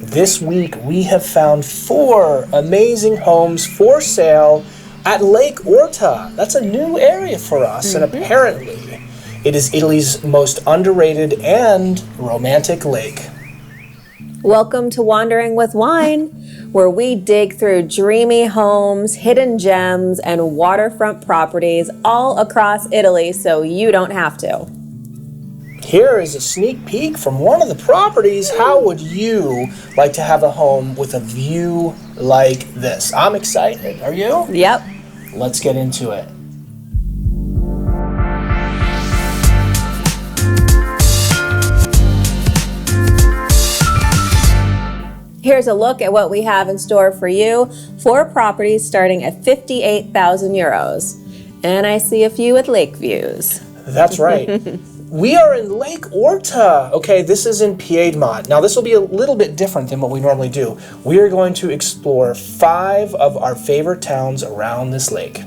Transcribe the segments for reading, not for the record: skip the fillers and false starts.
This week we have found 4 amazing homes for sale at Lake Orta. That's a new area for us, and apparently it is Italy's most underrated and romantic lake. Welcome to Wandering with Wine, where we dig through dreamy homes, hidden gems, and waterfront properties all across Italy so you don't have to. Here is a sneak peek from one of the properties. How would you like to have a home with a view like this? I'm excited. Are you? Yep. Let's get into it. Here's a look at what we have in store for you. 4 properties starting at 58,000 euros. And I see a few with lake views. That's right. We are in Lake Orta. Okay, this is in Piedmont. Now, this will be a little bit different than what we normally do. We are going to explore 5 of our favorite towns around this lake.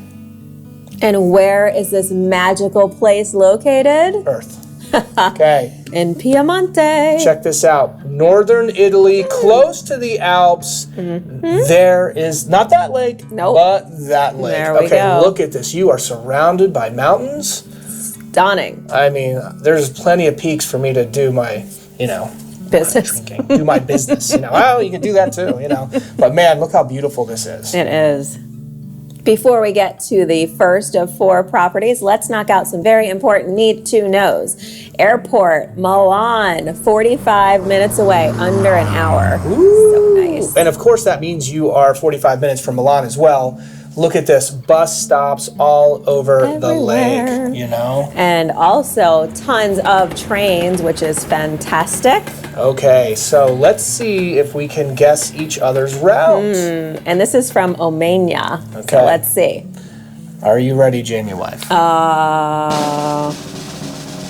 And where is this magical place located? Earth. Okay. In Piemonte. Check this out. Northern Italy, close to the Alps. There is not that lake, but that lake. There we go. Look at this. You are surrounded by mountains. Stunning. I mean, there's plenty of peaks for me to do my, business. Do my business, Well, you can do that too, But man, look how beautiful this is. It is. Before we get to the first of 4 properties, let's knock out some very important need-to-knows. Airport, Milan, 45 minutes away, under an hour. Ooh. So nice. And of course that means you are 45 minutes from Milan as well. Look at this, bus stops all over the lake, And also tons of trains, which is fantastic. Okay, so let's see if we can guess each other's route. And this is from Omegna. Okay. So let's see. Are you ready, Jamie wife?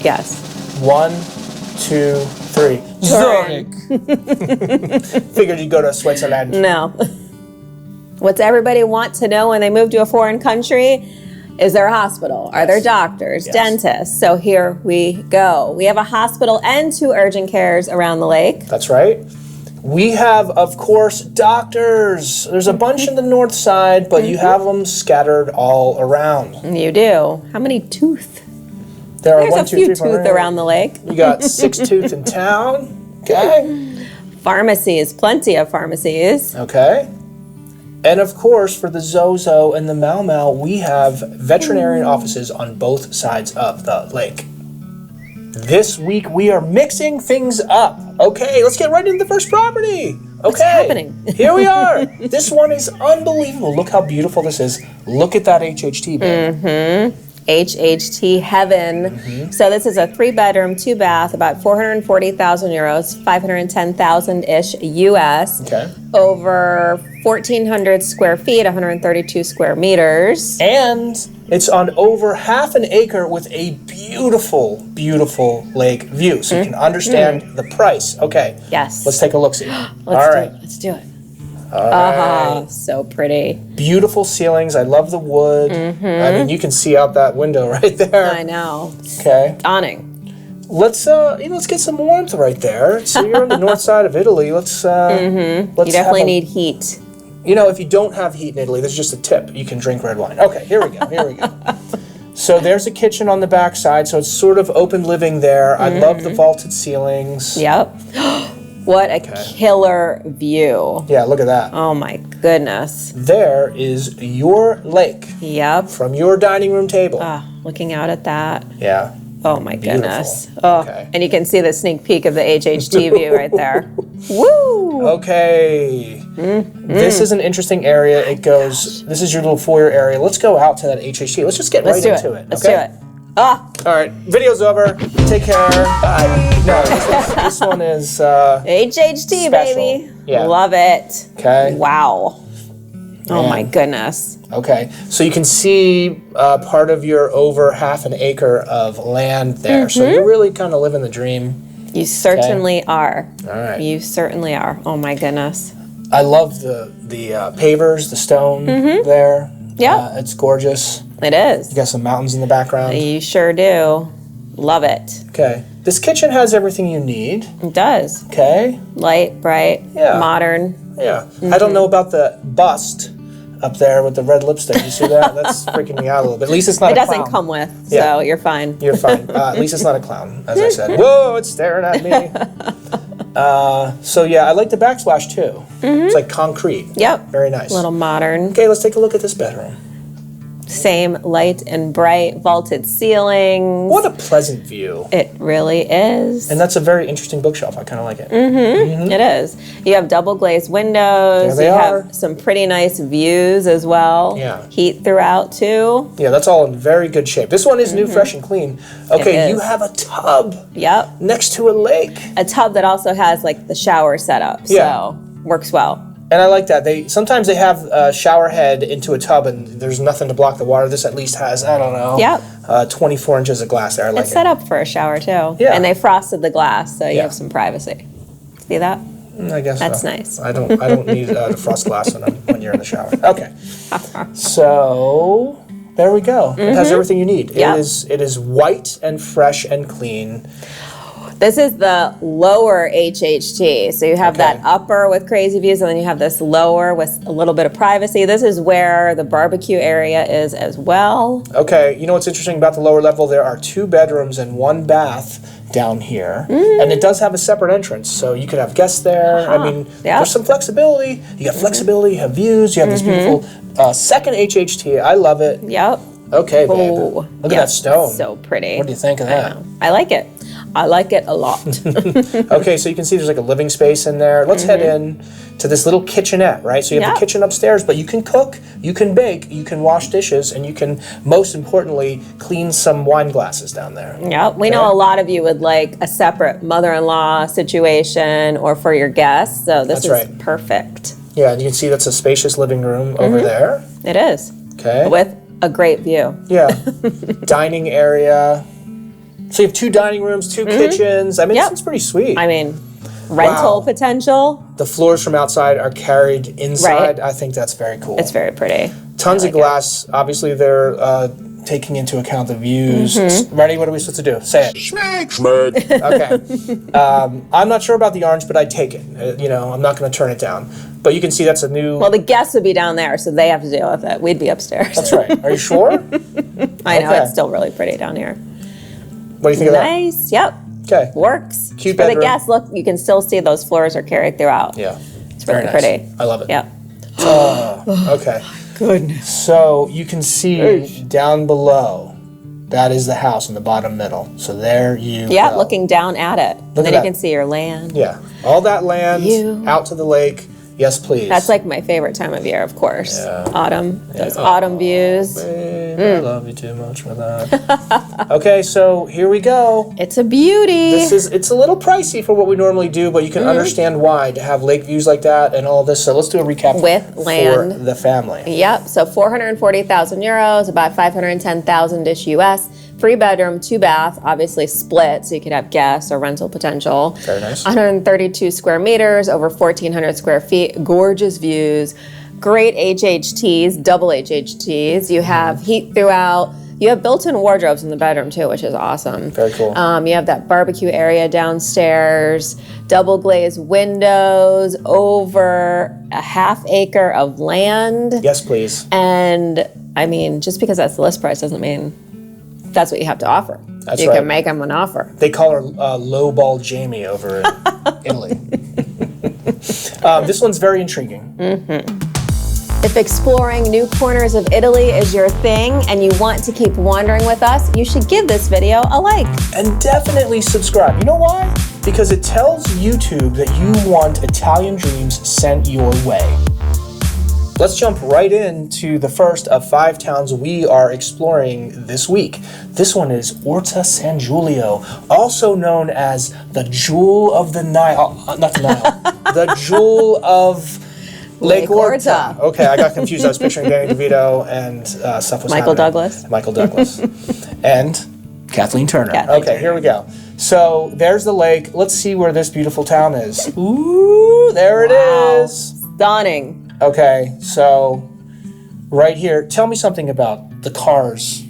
Yes. 1, 2, 3. Zurich. Figured you'd go to Switzerland. No. What's everybody want to know when they move to a foreign country? Is there a hospital? Are there doctors, dentists? So here we go. We have a hospital and 2 urgent cares around the lake. That's right. We have, of course, doctors. There's a bunch in the north side, but you have them scattered all around. You do. How many tooth? There's a few tooth around the lake. You got 6 tooth in town. Okay. Pharmacies, plenty of pharmacies. Okay. And of course, for the Zozo and the Mau Mau, we have veterinarian offices on both sides of the lake. This week, we are mixing things up. Okay, let's get right into the first property. Okay. What's happening? Here we are. This one is unbelievable. Look how beautiful this is. Look at that HHT, babe. HHT heaven. So this is a 3-bedroom, 2-bath, about 440,000 euros, 510,000-ish US. Okay. Over 1,400 square feet, 132 square meters. And it's on over half an acre with a beautiful, beautiful lake view. So you can understand the price. Okay. Yes. Let's take a look-see. Let's do it. All right. So pretty. Beautiful ceilings. I love the wood. I mean, you can see out that window right there. I know. Okay. Stunning. Let's get some warmth right there. So you're on the north side of Italy. Let's You definitely need heat. If you don't have heat in Italy, there's just a tip. You can drink red wine. Okay, here we go. So there's a kitchen on the back side, so it's sort of open living there. I love the vaulted ceilings. Yep. What a killer view. Yeah, look at that. Oh my goodness. There is your lake. Yep. From your dining room table. Looking out at that. Yeah. Oh my goodness. Beautiful. Oh, Okay. and you can see the sneak peek of the HHT view right there. Woo! Okay. This is an interesting area. This is your little foyer area. Let's go out to that HHT. Let's just get right into it. Let's do it. All right. Video's over. Take care. Bye. No, this one is HHT, special. baby. Yeah. Love it. Okay. Wow. Oh Man. my goodness. Okay. So you can see part of your over half an acre of land there. So you're really kind of living the dream. You certainly are. All right. You certainly are. Oh my goodness. I love the pavers, the stone there. Yeah. It's gorgeous. It is. You got some mountains in the background. You sure do. Love it. Okay. This kitchen has everything you need. It does. Okay. Light, bright, modern. Yeah. I don't know about the bust up there with the red lipstick. You see that? That's freaking me out a little bit. At least it's not a clown. It doesn't come with, so you're fine. You're fine. At least it's not a clown, as I said. Whoa, it's staring at me. So yeah, I like the backsplash too. It's like concrete. Yep. Very nice. A little modern. Okay, let's take a look at this bedroom. Same light and bright vaulted ceilings. What a pleasant view. It really is. And that's a very interesting bookshelf. I kind of like it. It is. You have double glazed windows. There they are. Have some pretty nice views as well. Yeah. Heat throughout too. Yeah, that's all in very good shape. This one is new, fresh, and clean. Okay, you have a tub. Yep. Next to a lake. A tub that also has like the shower setup. So works well. And I like that. Sometimes they have a shower head into a tub and there's nothing to block the water. This at least has, I don't know, 24 inches of glass there. I like it's set up for a shower too. Yeah. And they frosted the glass so you have some privacy. See that? I guess that's so. Nice. I don't need the frost glass when you're in the shower. Okay. So there we go. It has everything you need. Yep. It is white and fresh and clean. This is the lower HHT. So you have that upper with crazy views, and then you have this lower with a little bit of privacy. This is where the barbecue area is as well. Okay, you know what's interesting about the lower level? There are 2 bedrooms and 1 bath down here. And it does have a separate entrance, so you could have guests there. I mean, there's some flexibility. You got flexibility, you have views, you have this beautiful second HHT. I love it. Yep. Okay, babe. Look at that stone. So pretty. What do you think of that? I like it. I like it a lot. Okay, so you can see there's like a living space in there. Let's head in to this little kitchenette, right? So you have the kitchen upstairs, but you can cook, you can bake, you can wash dishes, and you can, most importantly, clean some wine glasses down there. Yeah, we know a lot of you would like a separate mother-in-law situation or for your guests, so this is perfect. Yeah, and you can see that's a spacious living room over there. It is. Okay. With a great view. Yeah. Dining area. So you have 2 dining rooms, 2 kitchens. I mean, it's pretty sweet. I mean, rental potential. The floors from outside are carried inside. I think that's very cool. It's very pretty. Tons of glass. Obviously, they're taking into account the views. Ready? What are we supposed to do? Say it. Schmack. Okay. I'm not sure about the orange, but I'd take it. I'm not going to turn it down. But you can see that's a new... Well, the guests would be down there, so they have to deal with it. We'd be upstairs. That's right. Are you sure? I know. It's still really pretty down here. What do you think of that? Nice. Yep. Okay. Works. Cute For bedroom. the guests, look, you can still see those floors are carried throughout. Yeah. It's really pretty. I love it. Yep. Okay. Goodness. So you can see down below, that is the house in the bottom middle. So there you go. Looking down at it. Look then at you can see your land. Yeah. All that land out to the lake. Yes, please. That's like my favorite time of year, of course. Yeah. Autumn. Those autumn views. Babe, I love you too much for that. Okay, so here we go. It's a beauty. It's a little pricey for what we normally do, but you can understand why to have lake views like that and all this. So let's do a recap with land for the family. Yep. So 440,000 euros, about 510,000-ish US. 3 bedroom, 2 bath, obviously split, so you could have guests or rental potential. Very nice. 132 square meters, over 1,400 square feet, gorgeous views, great HHTs, double HHTs. You have heat throughout. You have built-in wardrobes in the bedroom too, which is awesome. Very cool. You have that barbecue area downstairs, double glazed windows, over a half acre of land. Yes, please. And I mean, just because that's the list price doesn't mean that's what you have to offer. That's you right. can make them an offer. They call her Lowball Jamie over in Italy. This one's very intriguing. If exploring new corners of Italy is your thing and you want to keep wandering with us, you should give this video a like. And definitely subscribe. You know why? Because it tells YouTube that you want Italian dreams sent your way. Let's jump right into the first of 5 towns we are exploring this week. This one is Orta San Giulio, also known as the Jewel of the Nile. Not the Nile. The Jewel of Lake Orta. Okay, I got confused. I was picturing Danny DeVito and stuff was Michael happening. Douglas. Michael Douglas. And Kathleen Turner. Kathleen Okay, Turner. here we go. So there's the lake. Let's see where this beautiful town is. Ooh, there it is. Stunning. Okay, so right here, tell me something about the cars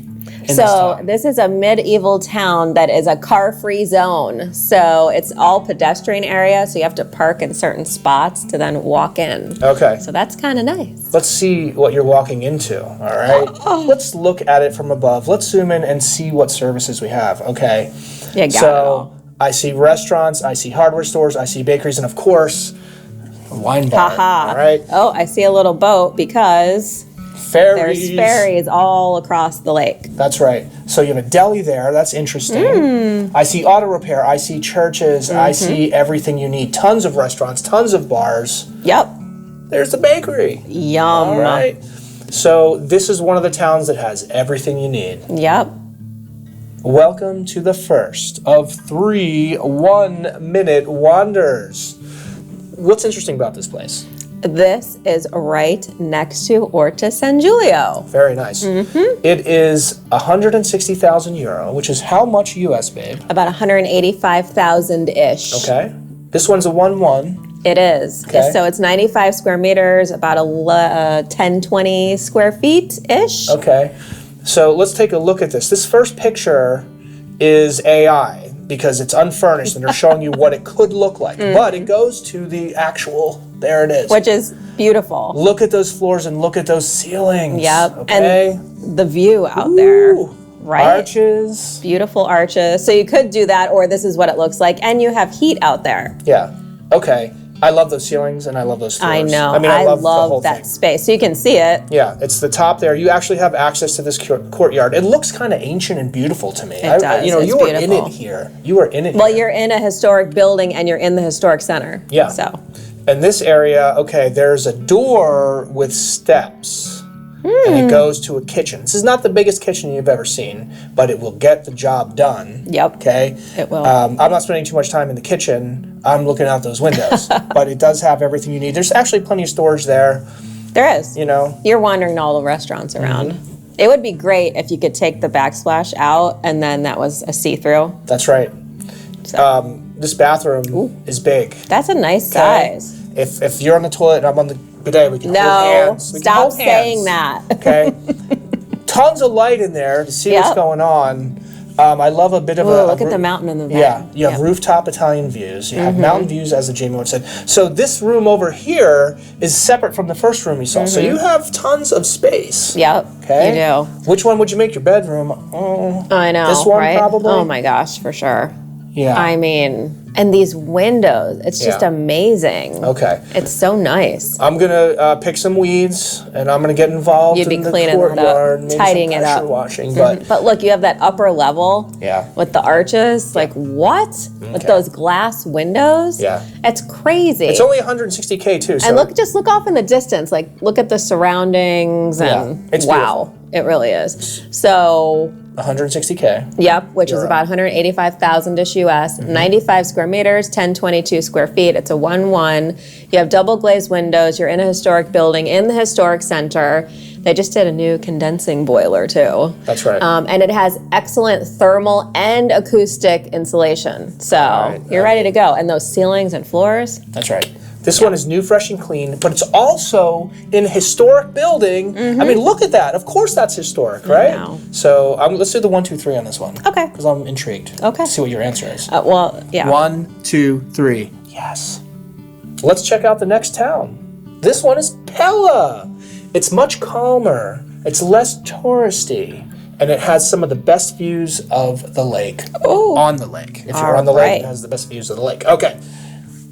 So this is a medieval town that is a car-free zone. So it's all pedestrian area. So you have to park in certain spots to then walk in. Okay. So that's kind of nice. Let's see what you're walking into, all right? Let's look at it from above. Let's zoom in and see what services we have, okay? You got it all. I see restaurants, I see hardware stores, I see bakeries, and of course, a wine bar, all right? Oh, I see a little boat because ferries. there's ferries all across the lake. That's right. So you have a deli there. That's interesting. I see auto repair. I see churches. I see everything you need. Tons of restaurants, tons of bars. Yep. There's the bakery. Yum. All right. So this is one of the towns that has everything you need. Yep. Welcome to the first of 3 one-minute wonders. What's interesting about this place? This is right next to Orta San Giulio. Very nice. It is 160,000 euro, which is how much US, babe? About 185,000-ish. Okay. This one's a 1-1. It is. Okay. So it's 95 square meters, about 10-20 square feet-ish. Okay. So let's take a look at this. This first picture is AI because it's unfurnished and they're showing you what it could look like. But it goes to the actual, there it is. Which is beautiful. Look at those floors and look at those ceilings. Yep. Okay. And the view out there. Right? Arches. Beautiful arches. So you could do that, or this is what it looks like. And you have heat out there. Yeah. Okay. I love those ceilings and I love those floors. I know. I mean, I love the whole that thing. space. So you can see it. Yeah, it's the top there. You actually have access to this courtyard. It looks kind of ancient and beautiful to me. It does. You know, It's you were in beautiful. it here. You were in it Well, here. you're in a historic building and you're in the historic center. Yeah. So. And this area, okay, there's a door with steps. And it goes to a kitchen. This is not the biggest kitchen you've ever seen, but it will get the job done. Yep. Okay? It will. I'm not spending too much time in the kitchen. I'm looking out those windows. But it does have everything you need. There's actually plenty of storage there. There is. You know? You're wandering all the restaurants around. It would be great if you could take the backsplash out and then that was a see-through. That's right. So. This bathroom is big. That's a nice Okay? size. If you're on the toilet and I'm on the bidet, we can hold No, hands. We can stop hold saying hands. that. Okay. Tons of light in there to see what's Yep. going on. I love a bit of Ooh, look at the mountain in the back. Yeah, you have rooftop Italian views. You have mountain views, as the Jamie would said. So this room over here is separate from the first room you saw. So you have tons of space. Yep, Okay. you do. Which one would you make your bedroom? I know, This one, right? probably? Oh my gosh, for sure. Yeah. I mean, and these windows, it's just Yeah. amazing. Okay. It's so nice. I'm gonna pick some weeds, and I'm gonna get involved You'd be in the cleaning that up, courtyard, maybe tidying some it pressure up. washing. But But look, you have that upper level yeah, with the arches. Like, what? With those glass windows? Yeah. It's crazy. it's only 160K too. So and just look off in the distance. Like, look at the surroundings, and it's wow, it really is. So, 160K. yep, which is Euro. about 185,000-ish US, 95 square meters, 1022 square feet. It's a 1-1. You have double glazed windows. You're in a historic building in the historic center. They just did a new condensing boiler too. That's right. And it has excellent thermal and acoustic insulation. So right, you're ready to go. And those ceilings and floors. That's right. This one is new, fresh, and clean, but it's also in a historic building. I mean, look at that. Of course that's historic, right? know. So let's do the 1, 2, 3 on this one. Okay. Because I'm intrigued. Okay. To see what your answer is. Well, yeah. 1, 2, 3. Yes. Let's check out the next town. This one is Pella. It's much calmer. It's less touristy. And it has some of the best views of the lake. Ooh. On the lake. If you're on the lake, it has the best views of the lake. Okay.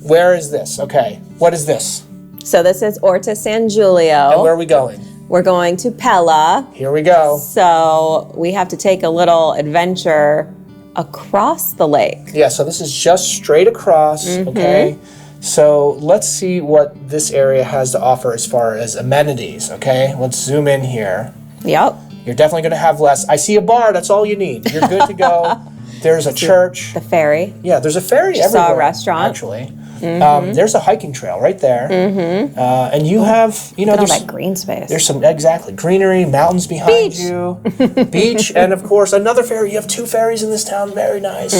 Where is this? Okay. What is this? So this is Orta San Giulio. And where are we going? We're going to Pella. Here we go. So we have to take a little adventure across the lake. Yeah, so this is just straight across, okay? So let's see what this area has to offer as far as amenities, okay? Let's zoom in here. Yep. You're definitely going to have less. I see a bar, that's all you need. You're good to go. There's a church. The ferry. Yeah, there's a ferry Saw a everywhere. restaurant. Actually. There's a hiking trail right there. And you have, you know, Look at all there's that green space. There's some, exactly, greenery, mountains behind Beach. you, beach, and of course another ferry. You have 2 ferries in this town, very nice.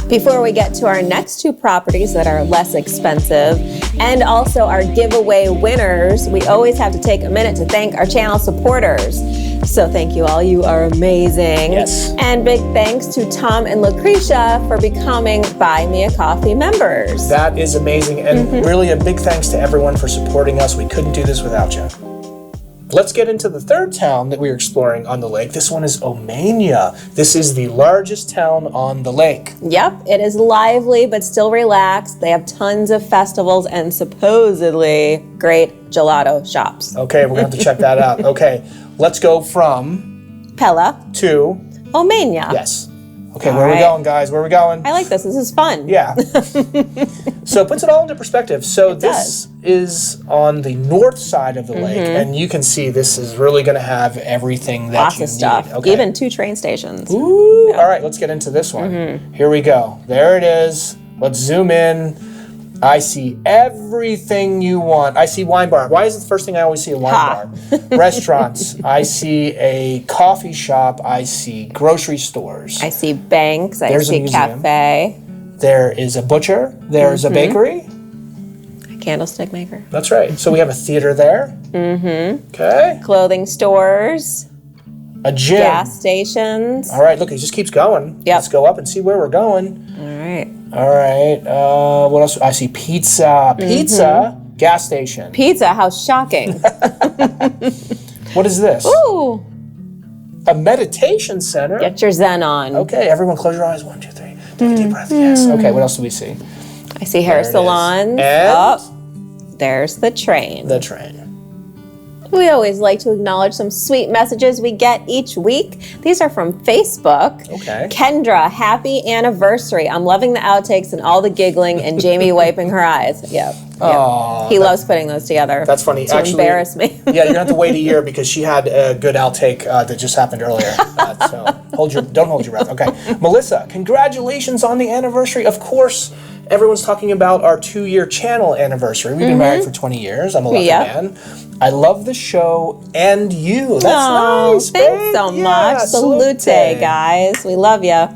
Before we get to our next 2 properties that are less expensive and also our giveaway winners, we always have to take a minute to thank our channel supporters. So thank you all. You are amazing. Yes. And big thanks to Tom and Lucretia for becoming Buy Me a Coffee members. That is amazing. And really a big thanks to everyone for supporting us. We couldn't do this without you. Let's get into the third town that we're exploring on the lake. This one is Omegna. This is the largest town on the lake. Yep, it is lively but still relaxed. They have tons of festivals and supposedly great gelato shops. Okay, we're going to have to check that out. Okay, let's go from Pella to Omegna. yes. Okay, where are we going, guys? Where are we going? I like this. This is fun. Yeah. So it puts it all into perspective. So this is on the north side of the lake, and you can see this is really going to have everything that Lots you of stuff. need. Okay. Even 2 train stations. Ooh, all right, let's get into this one. Here we go. There it is. Let's zoom in. I see everything you want. I see wine bar. Why is it the first thing I always see a wine bar? Restaurants. I see a coffee shop. I see grocery stores. I see banks. I There's a see museum. cafe. There is a butcher. There's a bakery. A candlestick maker. That's right. So we have a theater there. Okay. Clothing stores. A gym. Gas stations. All right, look, it just keeps going. Yep. Let's go up and see where we're going. All right. All right. What else? I see pizza. Pizza. Gas station. Pizza. How shocking. What is this? Ooh. A meditation center. Get your Zen on. Okay, everyone close your eyes. 1, 2, 3. Take a deep breath. Yes. Okay, what else do we see? I see hair There it is. salons. And Oh, there's the train. the train. We always like to acknowledge some sweet messages we get each week. These are from Facebook. Okay. Kendra, happy anniversary. I'm loving the outtakes and all the giggling and Jamie wiping her eyes. Yep. Aw, He loves putting those together. That's funny. To Actually, embarrass me. Yeah, you're gonna have to wait a year because she had a good outtake that just happened earlier. So don't hold your breath. Okay, Melissa, congratulations on the anniversary. Of course, everyone's talking about our 2-year channel anniversary. We've been married for 20 years. I'm a lucky Yep. man. I love the show and you. That's Aw, nice. thanks babe. so Yeah, much. Salute, salute. guys. We love you.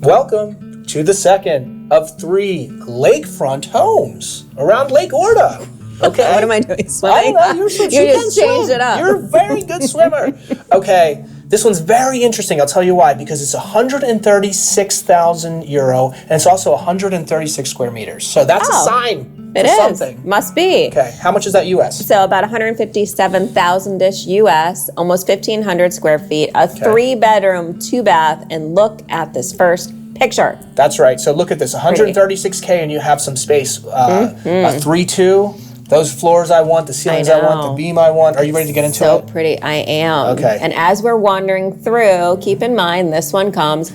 Welcome to the second of 3 lakefront homes around Lake Orta. Okay. What am I doing? I Swimming? don't know. You just changed it up. You're a very good swimmer. Okay. This one's very interesting. I'll tell you why. Because it's 136,000 euro, and it's also 136 square meters. So that's a sign It for is. something. Must be. Okay. How much is that US? So about 157,000-ish US, almost 1,500 square feet, a 3-bedroom, 2-bath, and look at this first picture. That's right. So look at this. 136K, and you have some space. A 3-2. Those floors I want, the ceilings I want, the beam I want. Are you ready to get into So it? pretty, I am. Okay. And as we're wandering through, keep in mind this one comes.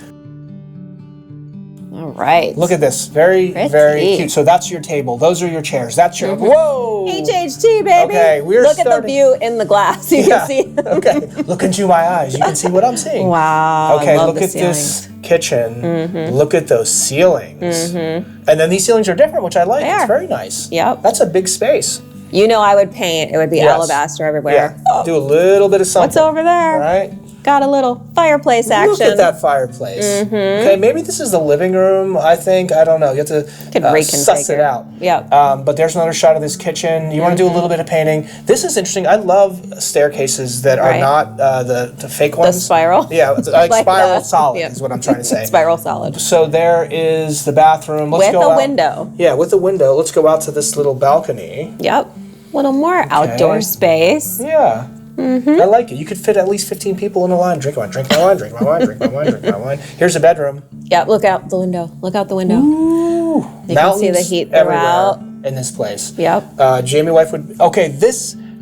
All right. Look at this. Very, Pretty. very cute. So that's your table. Those are your chairs. That's your... Whoa! HHT, baby. Okay, we're Look at the starting- view in the glass. You can see. Okay. Look into my eyes. You can see what I'm seeing. Wow. Okay, I love look the at this ceilings. kitchen. Look at those ceilings. And then these ceilings are different, which I like. They It's are. very nice. Yep. That's a big space. You know I would paint. It would be Yes. alabaster everywhere. Yeah. Do a little bit of something. What's over there? All right. Got a little fireplace action. Look at that fireplace. Okay, maybe this is the living room, I think. I don't know. You have to Could suss it reconfigure. out. Yep. But there's another shot of this kitchen. You want to do a little bit of painting. This is interesting. I love staircases that are Right. not the fake ones. The spiral. Yeah, it's like spiral the- solid yep. is what I'm trying to say. Spiral solid. So there is the bathroom. Let's With go a out. window. Yeah, with a window. Let's go out to this little balcony. Yep. Little more outdoor space. Yeah. I like it. You could fit at least 15 people in a line. Drink my wine, drink my wine, drink my wine, drink my wine, drink my wine. Here's a bedroom. Yep. Look out the window. Look out the window. Ooh. You Mountains can see the heat everywhere throughout. in this place. Yep. Jamie wife would... Okay,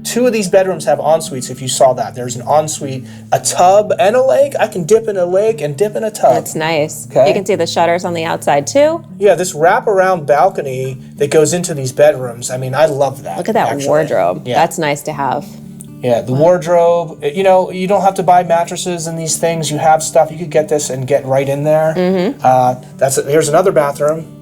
two of these bedrooms have en-suites, if you saw that. There's an en-suite, a tub, and a lake. I can dip in a lake and dip in a tub. That's nice. Okay. You can see the shutters on the outside too. Yeah, this wraparound balcony that goes into these bedrooms. I mean, I love that. Look at that actually. wardrobe. Yeah. That's nice to have. Yeah, the wardrobe. You know, you don't have to buy mattresses and these things. You have stuff. You could get this and get right in there. Here's another bathroom.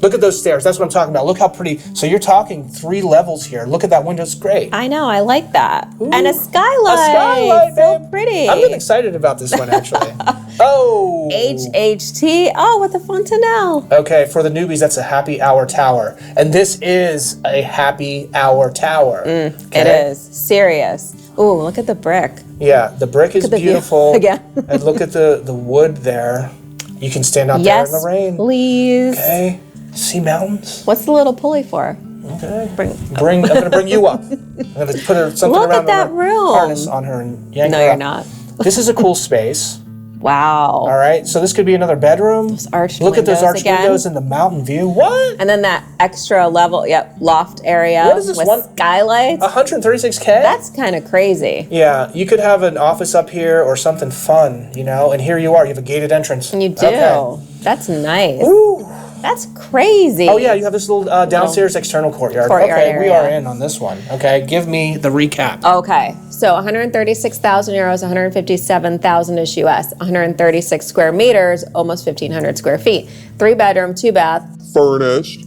Look at those stairs. That's what I'm talking about. Look how pretty. So you're talking 3 levels here. Look at that window. It's great. I know. I like that. Ooh. And a skylight. A skylight, So babe. pretty. I'm getting excited about this one, actually. Oh. HHT. Oh, with a fontanelle. Okay, for the newbies, that's a happy hour tower. And this is a happy hour tower. It is. Serious. Ooh, look at the brick. Yeah, the brick is beautiful. Again. And look at the wood there. You can stand out there in the rain. Please. Okay. See mountains? What's the little pulley for? Okay. I'm going to bring you up. I'm going to put something Look around at that her room. harness on her and yank her No, you're up. not. This is a cool space. Wow. All right. So this could be another bedroom. Those arched Look at those windows arched again. windows and the mountain view. What? And then that extra level, loft area What is this with one? skylights. 136K? That's kind of crazy. Yeah, you could have an office up here or something fun, and here you are. You have a gated entrance. You do. Okay. That's nice. Ooh. That's crazy. Oh, yeah, you have this little downstairs external courtyard. Okay, we area. are in on this one. Okay, give me the recap. Okay, so 136,000 euros, 157,000 ish US, 136 square meters, almost 1,500 square feet. 3-bedroom, 2-bath. Furnished.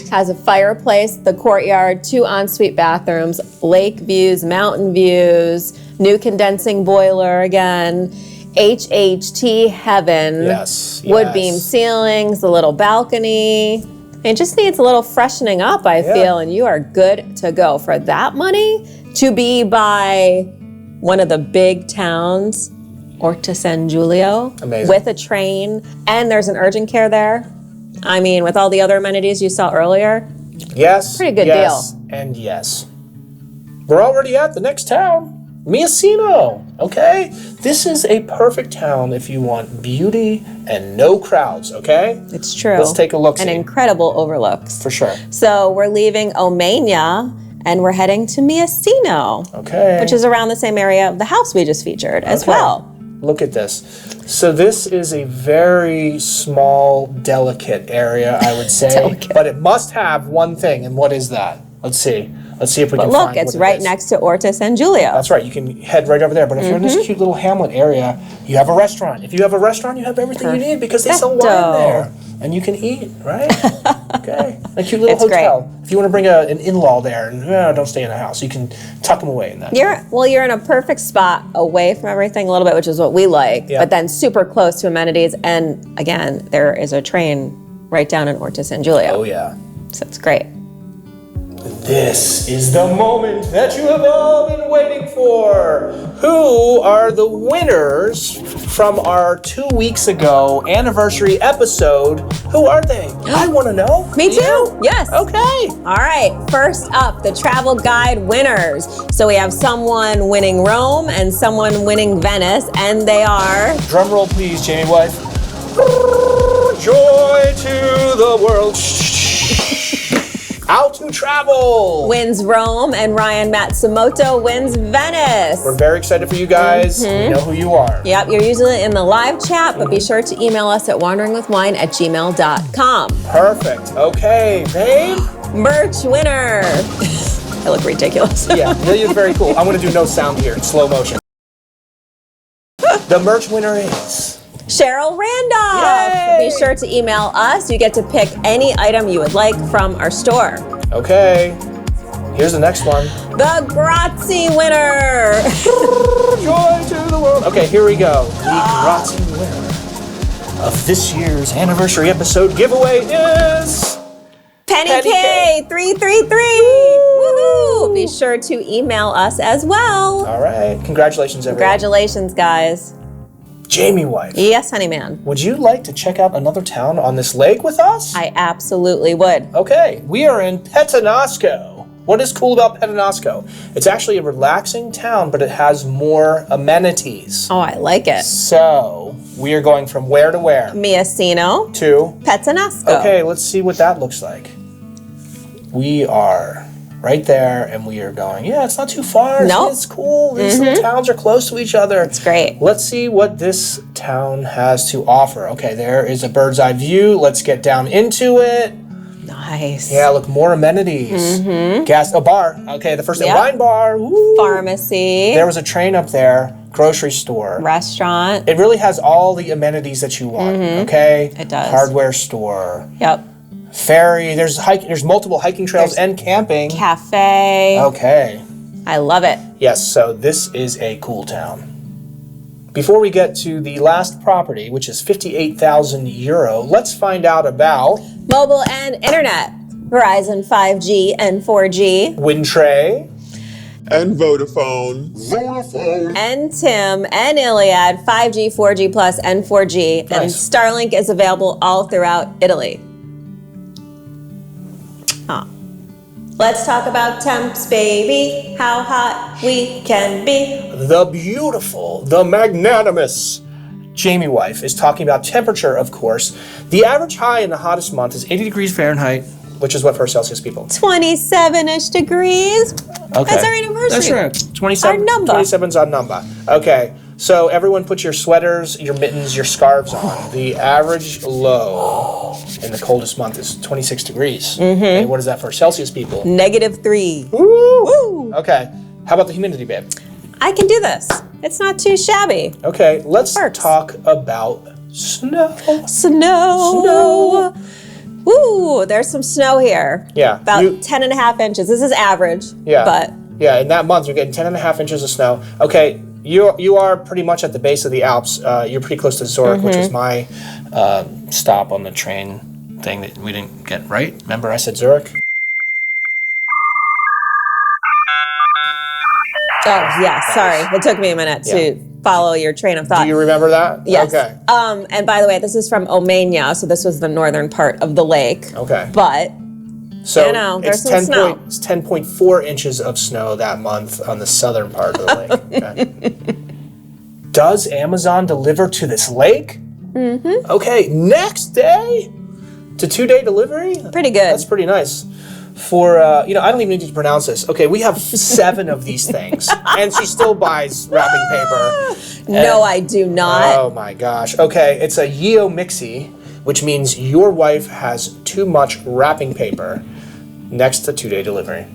Has a fireplace, the courtyard, 2 ensuite bathrooms, lake views, mountain views, new condensing boiler again, HHT heaven. Yes. Wood beam ceilings, a little balcony. It just needs a little freshening up, I feel, and you are good to go. For that money, to be by one of the big towns, Orta San Giulio, Amazing. with a train, and there's an urgent care there. I mean, with all the other amenities you saw earlier. Yes. Pretty good deal. And yes. We're already at the next town. Miniamo, okay? This is a perfect town if you want beauty and no crowds, okay? It's true. Let's take a look. And incredible overlooks. For sure. So we're leaving Omegna and we're heading to Miniamo. Okay. Which is around the same area of the house we just featured as well. Look at this. So this is a very small, delicate area, I would say. But it must have one thing, and what is that? Let's see. Let's see if we can Look, find it's what right it is. next to Orta San Giulio. That's right. You can head right over there. But if you're in this cute little hamlet area, you have a restaurant. If you have a restaurant, you have everything you need because they sell wine there. And you can eat, right? Okay. A cute little hotel. Great. If you want to bring an in-law there, and don't stay in the house, you can tuck them away in that. You're in a perfect spot away from everything a little bit, which is what we like, but then super close to amenities. And again, there is a train right down in Orta San Giulio. Oh, yeah. So it's great. This is the moment that you have all been waiting for. Who are the winners from our 2 weeks ago anniversary episode? Who are they? I want to know. Me too. Yes. Okay. All right. First up, the travel guide winners. So we have someone winning Rome and someone winning Venice, and they are... Drum roll, please, Jamie Wife. Joy to the world. How to travel wins Rome, and Ryan Matsumoto wins Venice. We're very excited for you guys. We know who you are. Yep, you're usually in the live chat, but be sure to email us at wanderingwithwine@gmail.com. Perfect. Okay, babe. Merch winner. I look ridiculous. Yeah, you're very cool. I'm going to do no sound here in slow motion. The merch winner is... Cheryl Randolph. Yay! Be sure to email us. You get to pick any item you would like from our store. Okay. Here's the next one. The Grazie winner. Joy to the world. Okay, here we go. The Grazie winner of this year's anniversary episode giveaway is... Penny K 333. Woohoo! Be sure to email us as well. All right. Congratulations, everyone. Congratulations, guys. Jamie Wife. Yes, honey man. Would you like to check out another town on this lake with us? I absolutely would. Okay, we are in Pettenasco. What is cool about Pettenasco? It's actually a relaxing town, but it has more amenities. Oh, I like it. So, we are going from where to where? Miniamo To? Pettenasco. Okay, let's see what that looks like. We are right there, and we are going, yeah, it's not too far. Nope. It's cool. These little towns are close to each other. It's great. Let's see what this town has to offer. Okay, there is a bird's eye view. Let's get down into it. Nice. Yeah, look, more amenities. A bar. Okay, the first thing, wine bar. Woo. Pharmacy. There was a train up there. Grocery store. Restaurant. It really has all the amenities that you want, okay? It does. Hardware store. Yep. Ferry. There's multiple hiking trails and camping. Cafe. Okay. I love it. Yes, so this is a cool town. Before we get to the last property, which is 58,000 euro, let's find out about... Mobile and internet. Verizon 5G and 4G. Wind tray. And Vodafone. Vodafone. And Tim and Iliad, 5G, 4G plus, and 4G. And Nice. Starlink is available all throughout Italy. Let's talk about temps, baby. How hot we can be. The beautiful, the magnanimous Jamie wife is talking about temperature, of course. The average high in the hottest month is 80 degrees Fahrenheit, which is what for Celsius, people? 27-ish degrees. Okay. That's our anniversary. That's right. 27. Our number. 27's our number. Okay. So everyone put your sweaters, your mittens, your scarves on. The average low in the coldest month is 26 degrees. Okay, what is that for Celsius, people? -3. Woo! Woo! Okay. How about the humidity, babe? I can do this. It's not too shabby. Okay, let's Works. talk about snow. Snow. Woo, there's some snow here. Yeah, About 10.5 inches. This is average. Yeah. But Yeah, in that month, you're getting 10.5 inches of snow. Okay, you are pretty much at the base of the Alps. You're pretty close to Zurich, which was my stop on the train thing that we didn't get right. Remember I said Zurich? oh yeah, sorry. It took me a minute to follow your train of thought. Do you remember that? Yes. Okay. And by the way, this is from Omegna, so this was the northern part of the lake. Okay. But So you know, there's it's some snow. It's 10.4 inches of snow that month on the southern part of the lake. Okay. Does Amazon deliver to this lake? Mm-hmm. Okay, next day to 2-day delivery? pretty good. That's pretty nice. For, I don't even need to pronounce this. Okay, we have 7 of these things, and she still buys wrapping paper. No, I do not. Oh my gosh. Okay, it's a Yeo Mixie, which means your wife has too much wrapping paper next to 2-day delivery.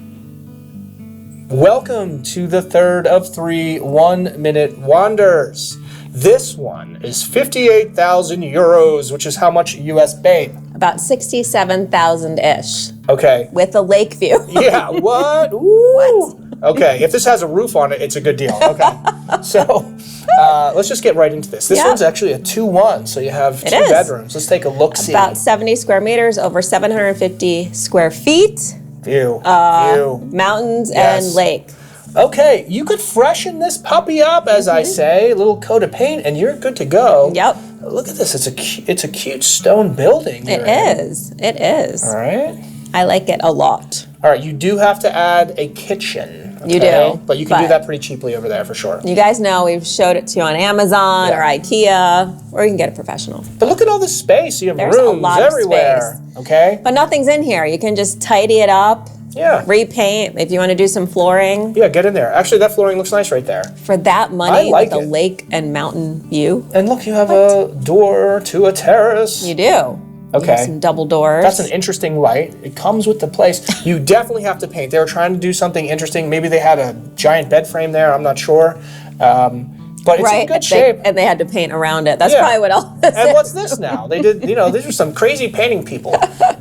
Welcome to the third of 3 1-minute wonders. This one is 58,000 euros, which is how much US, babe? About 67,000-ish Okay. with a lake view. Yeah, what? What? Okay, if this has a roof on it, it's a good deal. Okay. So let's just get right into this. This one's actually a 2-1, so you have 2 bedrooms. Let's take a look-see. About 70 square meters, over 750 square feet. View. Mountains Yes. and lake. Okay, you could freshen this puppy up, as I say, a little coat of paint, and you're good to go. Yep. Look at this. It's a cute stone building. It is. It is. All right. I like it a lot. All right, you do have to add a kitchen. You okay? do, But you can do but- that pretty cheaply over there for sure. You guys know we've showed it to you on Amazon Yeah. or IKEA, or you can get it professional. But look at all this space. You have There's a rooms lot of everywhere. Okay? But nothing's in here. You can just tidy it up, Yeah. repaint if you want to do some flooring. Yeah, get in there. Actually, that flooring looks nice right there. For that money, I like with a it. lake and mountain view, And look, you have a door to a terrace. you do. You Okay. have some double doors. That's an interesting light. It comes with the place. You definitely have to paint. They were trying to do something interesting. Maybe they had a giant bed frame there. I'm not sure. But it's in good shape. And they had to paint around it. That's Yeah. probably what all this And is. what's this now? They did, these are some crazy painting people.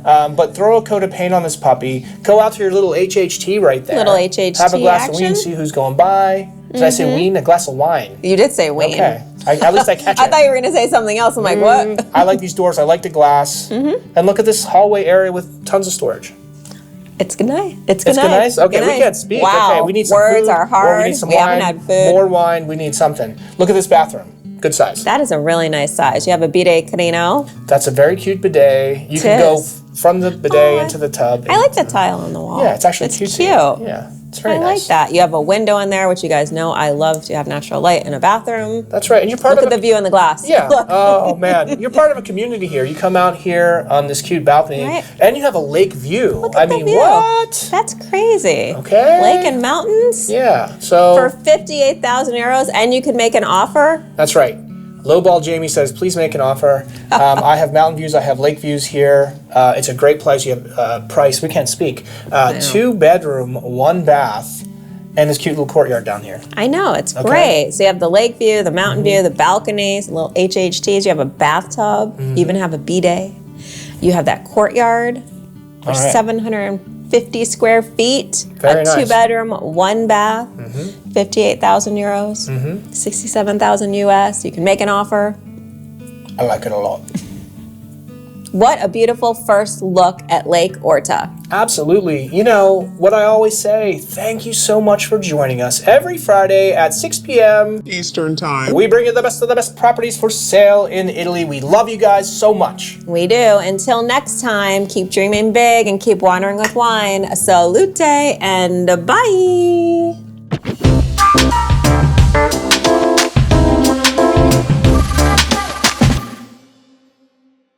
But throw a coat of paint on this puppy. Go out to your little HHT right there. Little HHT Have a glass of action. wine, see who's going by. Did I say wine? A glass of wine. You did say Wayne. Okay. At least I catch it. I thought you were going to say something else. I'm like, what? I like these doors. I like the glass. And look at this hallway area with tons of storage. It's good night. It's It's good good night. nice. Okay, Good we night. can't speak. Wow. Okay, we need some Words food, are or hard. we need some We wine. haven't had food. More wine. We need something. Look at this bathroom. Good size. That is a really nice size. You have a bidet carino. That's a very cute bidet. You can go from the bidet into the tub. I like the tile on the wall. Yeah, it's actually it's cutesy. cute. Yeah, it's very I nice. like that. You have a window in there, which you guys know I love to have natural light in a bathroom. That's right. And you're part Look of at the view in the glass. Yeah. Look. Oh man, you're part of a community here. You come out here on this cute balcony, Right. and you have a lake view. Look at I the mean, view. what? That's crazy. Okay. Lake and mountains Yeah. So for 58,000 euros, and you could make an offer. that's right. Lowball Jamie says, please make an offer. I have mountain views. I have lake views here. It's a great place. You have price. We can't speak. 2 bedroom, 1 bath, and this cute little courtyard down here. I know, it's great. So you have the lake view, the mountain view, the balconies, little HHTs. You have a bathtub. You even have a bidet. You have that courtyard for All right. 750 square feet. Very a nice. 2-bedroom, 1 bath. 58,000 euros. 67,000 US. You can make an offer. I like it a lot. What a beautiful first look at Lake Orta. Absolutely. You know, what I always say, thank you so much for joining us every Friday at 6 p.m. Eastern time. We bring you the best of the best properties for sale in Italy. We love you guys so much. We do. Until next time, keep dreaming big and keep wandering with wine. Salute and bye.